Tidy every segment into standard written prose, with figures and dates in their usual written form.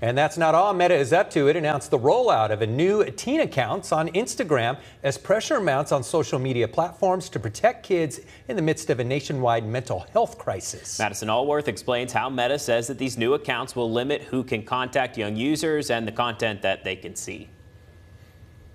And that's not all Meta is up to. It announced the rollout of a new teen accounts on Instagram as pressure mounts on social media platforms to protect kids in the midst of a nationwide mental health crisis. Madison Allworth explains how Meta says that these new accounts will limit who can contact young users and the content that they can see.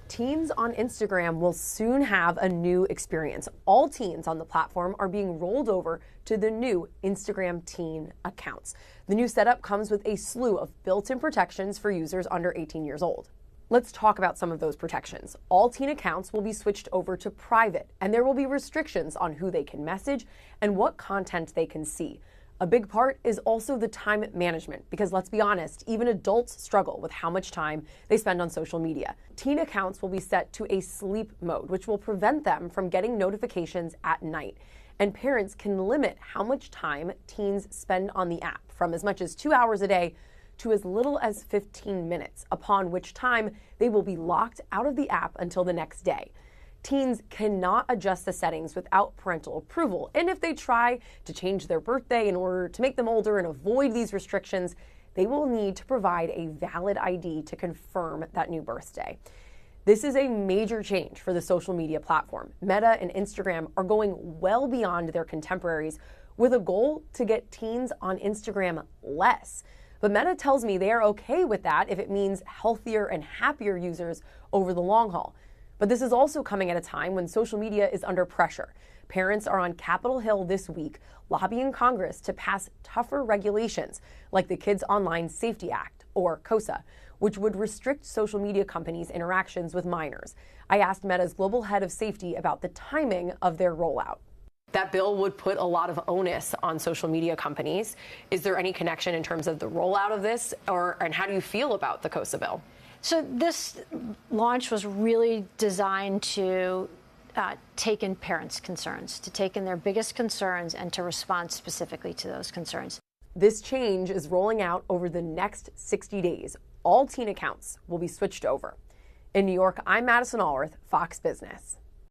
Teens on Instagram will soon have a new experience. All teens on the platform are being rolled over to the new Instagram teen accounts. The new setup comes with a slew of built-in protections for users under 18 years old. Let's talk about some of those protections. All teen accounts will be switched over to private, and there will be restrictions on who they can message and what content they can see. A big part is also the time management, because let's be honest, even adults struggle with how much time they spend on social media. Teen accounts will be set to a sleep mode, which will prevent them from getting notifications at night. And parents can limit how much time teens spend on the app, from as much as 2 hours a day to as little as 15 minutes, upon which time they will be locked out of the app until the next day. Teens cannot adjust the settings without parental approval, and if they try to change their birthday in order to make them older and avoid these restrictions, they will need to provide a valid ID to confirm that new birthday. This is a major change for the social media platform. Meta and Instagram are going well beyond their contemporaries with a goal to get teens on Instagram less. But Meta tells me they are okay with that if it means healthier and happier users over the long haul. But this is also coming at a time when social media is under pressure. Parents are on Capitol Hill this week lobbying Congress to pass tougher regulations like the Kids Online Safety Act, or KOSA, which would restrict social media companies' interactions with minors. I asked Meta's global head of safety about the timing of their rollout. That bill would put a lot of onus on social media companies. Is there any connection in terms of the rollout of this, and how do you feel about the KOSA bill? So this launch was really designed to take in parents' concerns, to take in their biggest concerns and to respond specifically to those concerns. This change is rolling out over the next 60 days. All teen accounts will be switched over. In New York, I'm Madison Allworth, Fox Business.